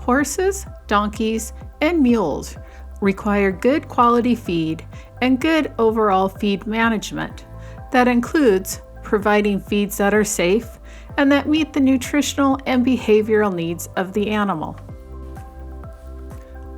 Horses, donkeys, and mules require good quality feed and good overall feed management. That includes providing feeds that are safe and that meet the nutritional and behavioral needs of the animal.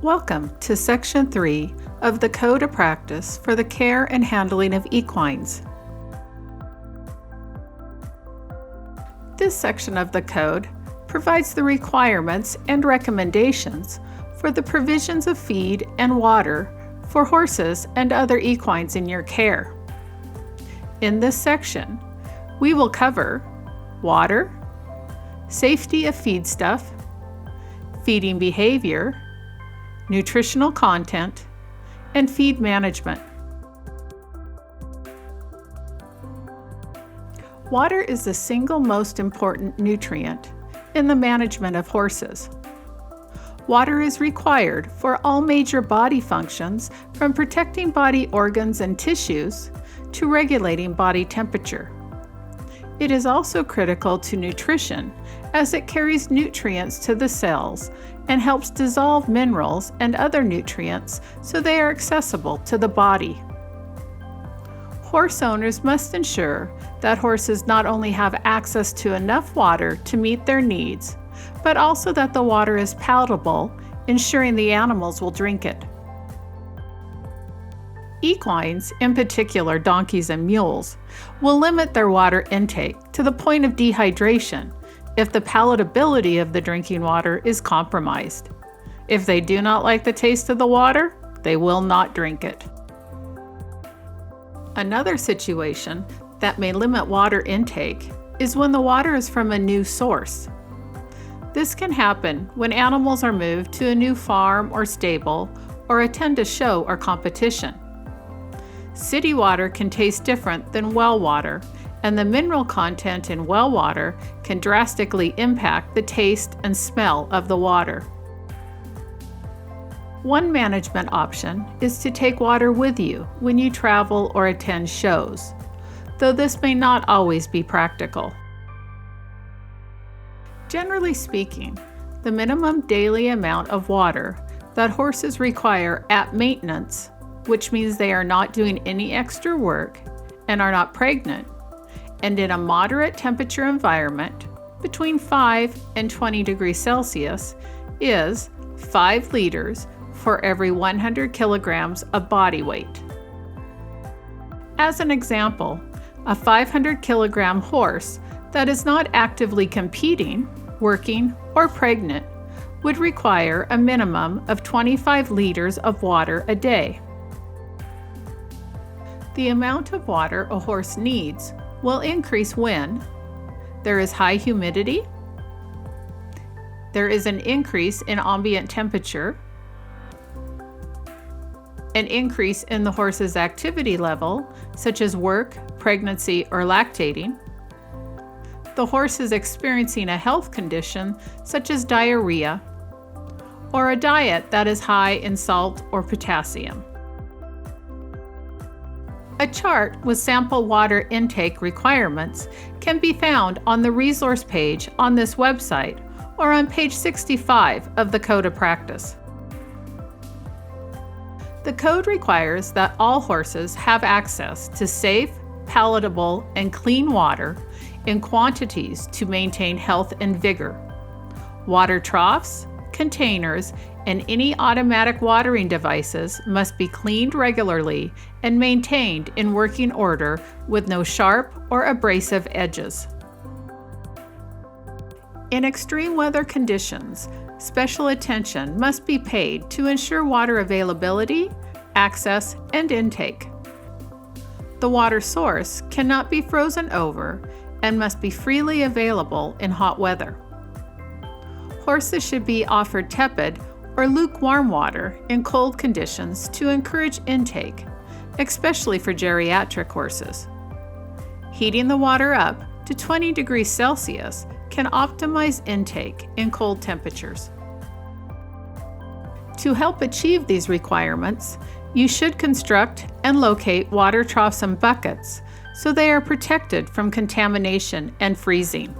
Welcome to Section 3 of the Code of Practice for the Care and Handling of Equines. This section of the Code provides the requirements and recommendations for the provisions of feed and water for horses and other equines in your care. In this section, we will cover water, safety of feedstuff, feeding behavior, nutritional content, and feed management. Water is the single most important nutrient in the management of horses. Water is required for all major body functions, from protecting body organs and tissues to regulating body temperature. It is also critical to nutrition as it carries nutrients to the cells and helps dissolve minerals and other nutrients so they are accessible to the body. Horse owners must ensure that horses not only have access to enough water to meet their needs, but also that the water is palatable, ensuring the animals will drink it. Equines, in particular donkeys and mules, will limit their water intake to the point of dehydration if the palatability of the drinking water is compromised. If they do not like the taste of the water, they will not drink it. Another situation that may limit water intake is when the water is from a new source. This can happen when animals are moved to a new farm or stable or attend a show or competition. City water can taste different than well water, and the mineral content in well water can drastically impact the taste and smell of the water. One management option is to take water with you when you travel or attend shows, though this may not always be practical. Generally speaking, the minimum daily amount of water that horses require at maintenance, which means they are not doing any extra work and are not pregnant, and in a moderate temperature environment between 5 and 20 degrees Celsius, is 5 liters for every 100 kilograms of body weight. As an example, a 500 kilogram horse that is not actively competing, working, or pregnant would require a minimum of 25 liters of water a day. The amount of water a horse needs will increase when there is high humidity, there is an increase in ambient temperature, an increase in the horse's activity level, such as work, pregnancy, or lactating, the horse is experiencing a health condition such as diarrhea, or a diet that is high in salt or potassium. A chart with sample water intake requirements can be found on the resource page on this website or on page 65 of the Code of Practice. The code requires that all horses have access to safe, palatable, and clean water in quantities to maintain health and vigor. Water troughs, containers, and any automatic watering devices must be cleaned regularly and maintained in working order with no sharp or abrasive edges. In extreme weather conditions, special attention must be paid to ensure water availability, access, and intake. The water source cannot be frozen over and must be freely available in hot weather. Horses should be offered tepid or lukewarm water in cold conditions to encourage intake, especially for geriatric horses. Heating the water up to 20 degrees Celsius can optimize intake in cold temperatures. To help achieve these requirements, you should construct and locate water troughs and buckets so they are protected from contamination and freezing.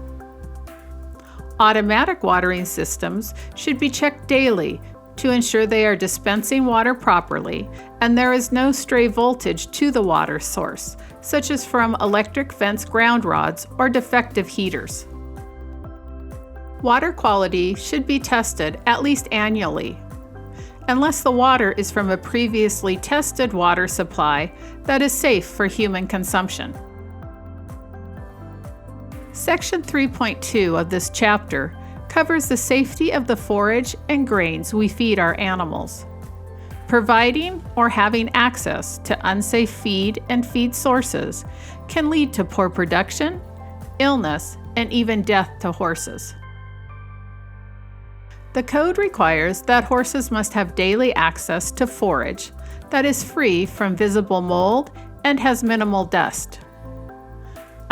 Automatic watering systems should be checked daily to ensure they are dispensing water properly and there is no stray voltage to the water source, such as from electric fence ground rods or defective heaters. Water quality should be tested at least annually, unless the water is from a previously tested water supply that is safe for human consumption. Section 3.2 of this chapter covers the safety of the forage and grains we feed our animals. Providing or having access to unsafe feed and feed sources can lead to poor production, illness, and even death to horses. The code requires that horses must have daily access to forage that is free from visible mold and has minimal dust.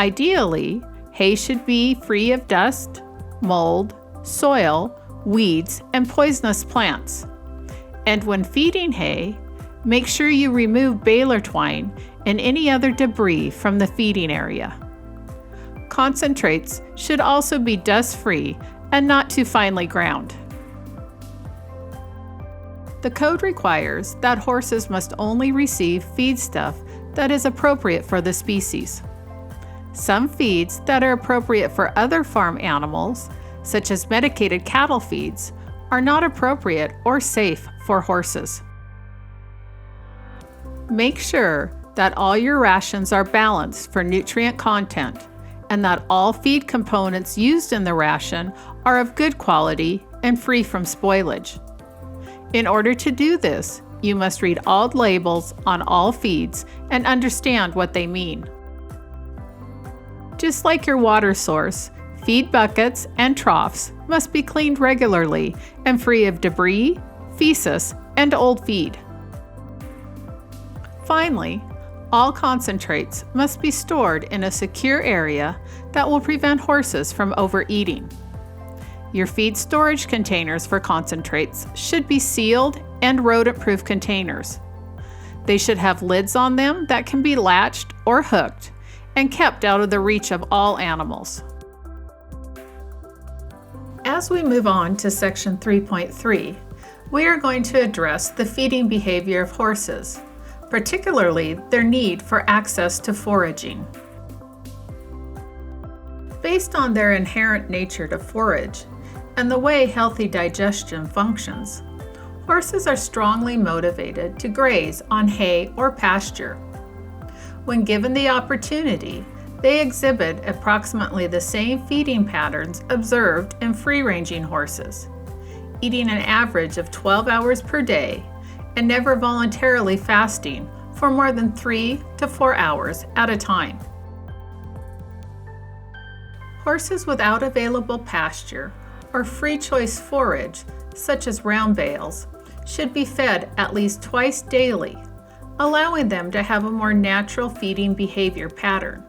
Ideally, hay should be free of dust, mold, soil, weeds, and poisonous plants. And when feeding hay, make sure you remove baler twine and any other debris from the feeding area. Concentrates should also be dust-free and not too finely ground. The code requires that horses must only receive feedstuff that is appropriate for the species. Some feeds that are appropriate for other farm animals, such as medicated cattle feeds, are not appropriate or safe for horses. Make sure that all your rations are balanced for nutrient content and that all feed components used in the ration are of good quality and free from spoilage. In order to do this, you must read all labels on all feeds and understand what they mean. Just like your water source, feed buckets and troughs must be cleaned regularly and free of debris, feces, and old feed. Finally, all concentrates must be stored in a secure area that will prevent horses from overeating. Your feed storage containers for concentrates should be sealed and rodent-proof containers. They should have lids on them that can be latched or hooked and kept out of the reach of all animals. As we move on to Section 3.3, we are going to address the feeding behavior of horses, particularly their need for access to foraging. Based on their inherent nature to forage and the way healthy digestion functions, horses are strongly motivated to graze on hay or pasture. When given the opportunity, they exhibit approximately the same feeding patterns observed in free-ranging horses, eating an average of 12 hours per day and never voluntarily fasting for more than 3 to 4 hours at a time. Horses without available pasture or free choice forage, such as round bales, should be fed at least twice daily, allowing them to have a more natural feeding behavior pattern.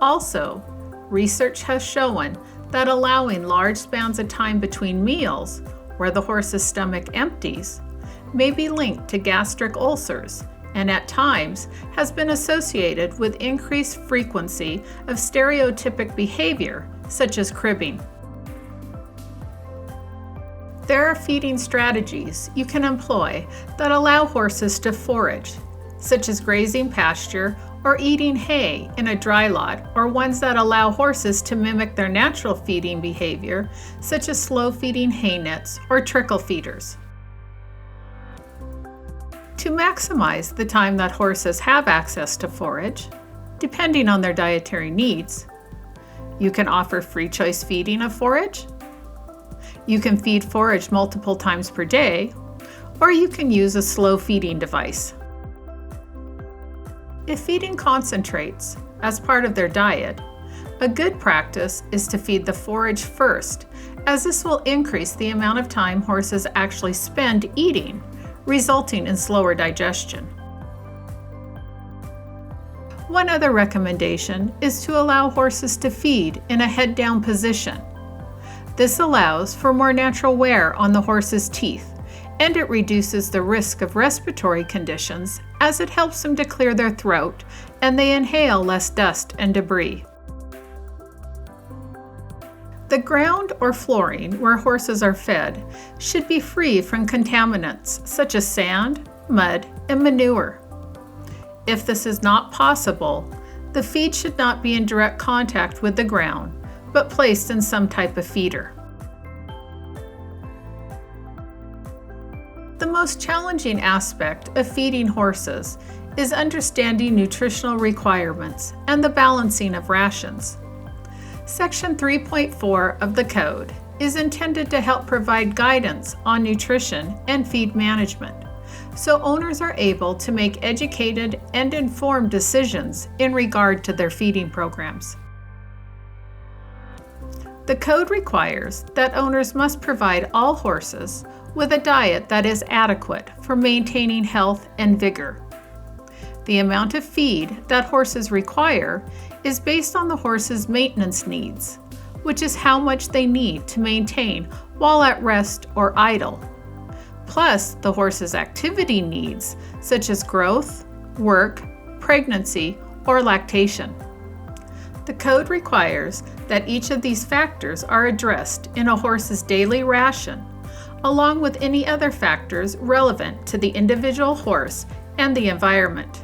Also, research has shown that allowing large spans of time between meals, where the horse's stomach empties, may be linked to gastric ulcers and at times has been associated with increased frequency of stereotypic behavior, such as cribbing. There are feeding strategies you can employ that allow horses to forage, such as grazing pasture or eating hay in a dry lot, or ones that allow horses to mimic their natural feeding behavior, such as slow-feeding hay nets or trickle feeders. To maximize the time that horses have access to forage, depending on their dietary needs, you can offer free choice feeding of forage, you can feed forage multiple times per day, or you can use a slow feeding device. If feeding concentrates as part of their diet, a good practice is to feed the forage first, as this will increase the amount of time horses actually spend eating, resulting in slower digestion. One other recommendation is to allow horses to feed in a head-down position. This allows for more natural wear on the horse's teeth, and it reduces the risk of respiratory conditions as it helps them to clear their throat and they inhale less dust and debris. The ground or flooring where horses are fed should be free from contaminants such as sand, mud, and manure. If this is not possible, the feed should not be in direct contact with the ground, but placed in some type of feeder. The most challenging aspect of feeding horses is understanding nutritional requirements and the balancing of rations. Section 3.4 of the Code is intended to help provide guidance on nutrition and feed management, so owners are able to make educated and informed decisions in regard to their feeding programs. The Code requires that owners must provide all horses with a diet that is adequate for maintaining health and vigor. The amount of feed that horses require is based on the horse's maintenance needs, which is how much they need to maintain while at rest or idle, plus the horse's activity needs such as growth, work, pregnancy, or lactation. The Code requires that each of these factors are addressed in a horse's daily ration, along with any other factors relevant to the individual horse and the environment.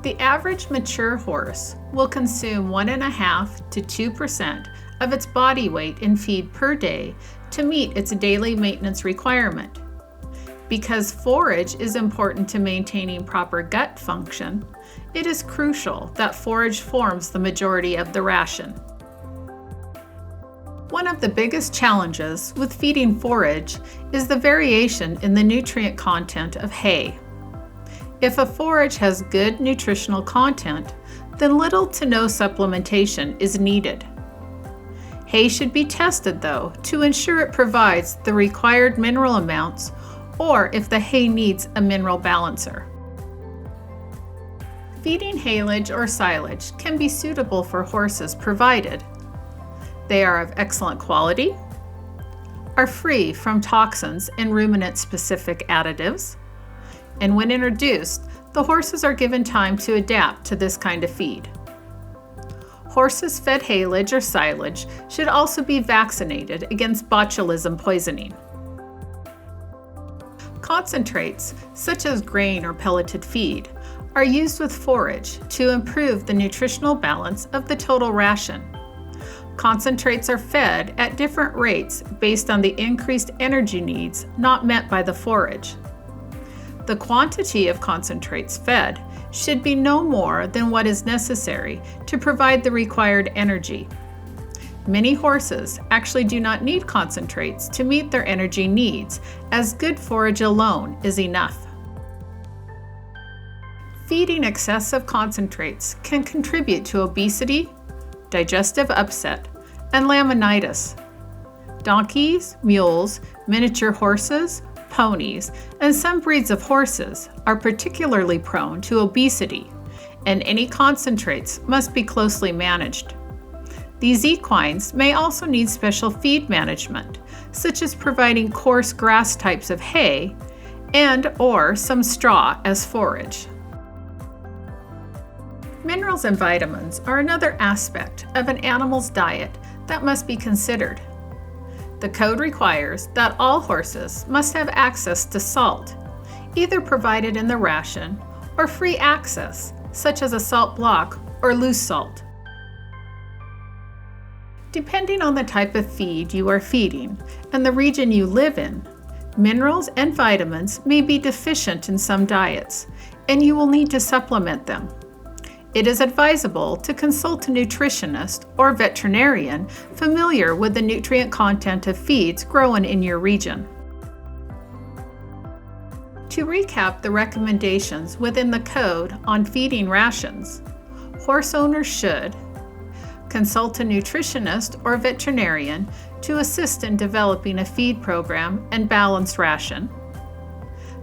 The average mature horse will consume 1.5% to 2% of its body weight in feed per day to meet its daily maintenance requirement. Because forage is important to maintaining proper gut function, it is crucial that forage forms the majority of the ration. One of the biggest challenges with feeding forage is the variation in the nutrient content of hay. If a forage has good nutritional content, then little to no supplementation is needed. Hay should be tested, though, to ensure it provides the required mineral amounts or if the hay needs a mineral balancer. Feeding haylage or silage can be suitable for horses provided they are of excellent quality, are free from toxins and ruminant-specific additives, and when introduced, the horses are given time to adapt to this kind of feed. Horses fed haylage or silage should also be vaccinated against botulism poisoning. Concentrates, such as grain or pelleted feed, are used with forage to improve the nutritional balance of the total ration. Concentrates are fed at different rates based on the increased energy needs not met by the forage. The quantity of concentrates fed should be no more than what is necessary to provide the required energy. Many horses actually do not need concentrates to meet their energy needs, as good forage alone is enough. Feeding excessive concentrates can contribute to obesity, digestive upset, and laminitis. Donkeys, mules, miniature horses, ponies, and some breeds of horses are particularly prone to obesity, and any concentrates must be closely managed. These equines may also need special feed management, such as providing coarse grass types of hay and/or some straw as forage. Minerals and vitamins are another aspect of an animal's diet that must be considered. The Code requires that all horses must have access to salt, either provided in the ration or free access, such as a salt block or loose salt. Depending on the type of feed you are feeding and the region you live in, minerals and vitamins may be deficient in some diets, and you will need to supplement them. It is advisable to consult a nutritionist or veterinarian familiar with the nutrient content of feeds grown in your region. To recap the recommendations within the Code on feeding rations, horse owners should consult a nutritionist or veterinarian to assist in developing a feed program and balanced ration,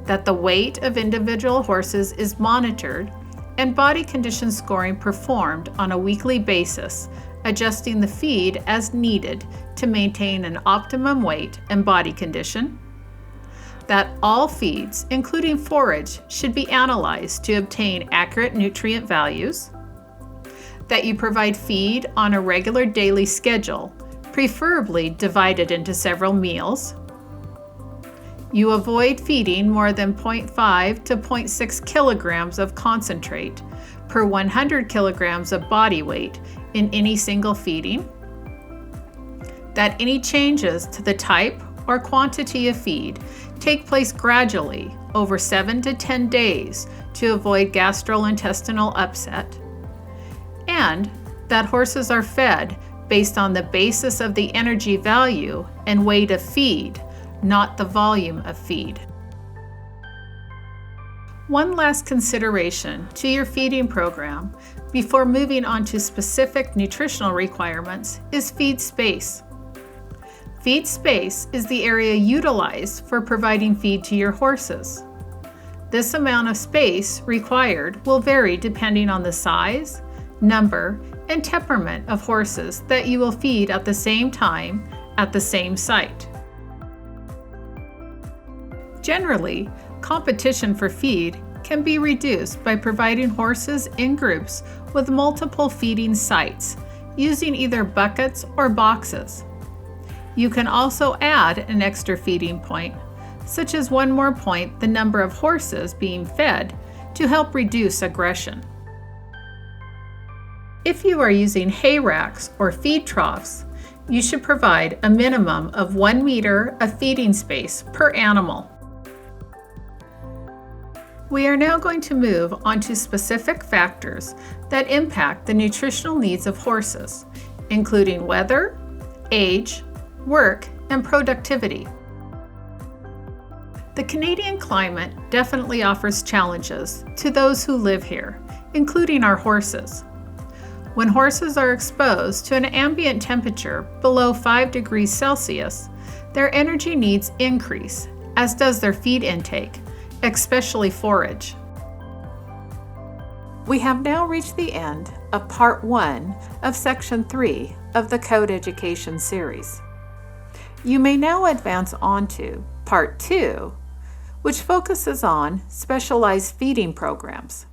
that the weight of individual horses is monitored and body condition scoring performed on a weekly basis, adjusting the feed as needed to maintain an optimum weight and body condition, that all feeds, including forage, should be analyzed to obtain accurate nutrient values, that you provide feed on a regular daily schedule, preferably divided into several meals. You avoid feeding more than 0.5 to 0.6 kilograms of concentrate per 100 kilograms of body weight in any single feeding. That any changes to the type or quantity of feed take place gradually over 7 to 10 days to avoid gastrointestinal upset. And that horses are fed based on the basis of the energy value and weight of feed, not the volume of feed. One last consideration to your feeding program before moving on to specific nutritional requirements is feed space. Feed space is the area utilized for providing feed to your horses. This amount of space required will vary depending on the size, number, and temperament of horses that you will feed at the same time at the same site. Generally, competition for feed can be reduced by providing horses in groups with multiple feeding sites, using either buckets or boxes. You can also add an extra feeding point, such as one more point the number of horses being fed, to help reduce aggression. If you are using hay racks or feed troughs, you should provide a minimum of 1 meter of feeding space per animal. We are now going to move on to specific factors that impact the nutritional needs of horses, including weather, age, work, and productivity. The Canadian climate definitely offers challenges to those who live here, including our horses. When horses are exposed to an ambient temperature below 5 degrees Celsius, their energy needs increase, as does their feed intake, especially forage. We have now reached the end of Part 1 of Section 3 of the Code Education series. You may now advance on to Part 2, which focuses on specialized feeding programs.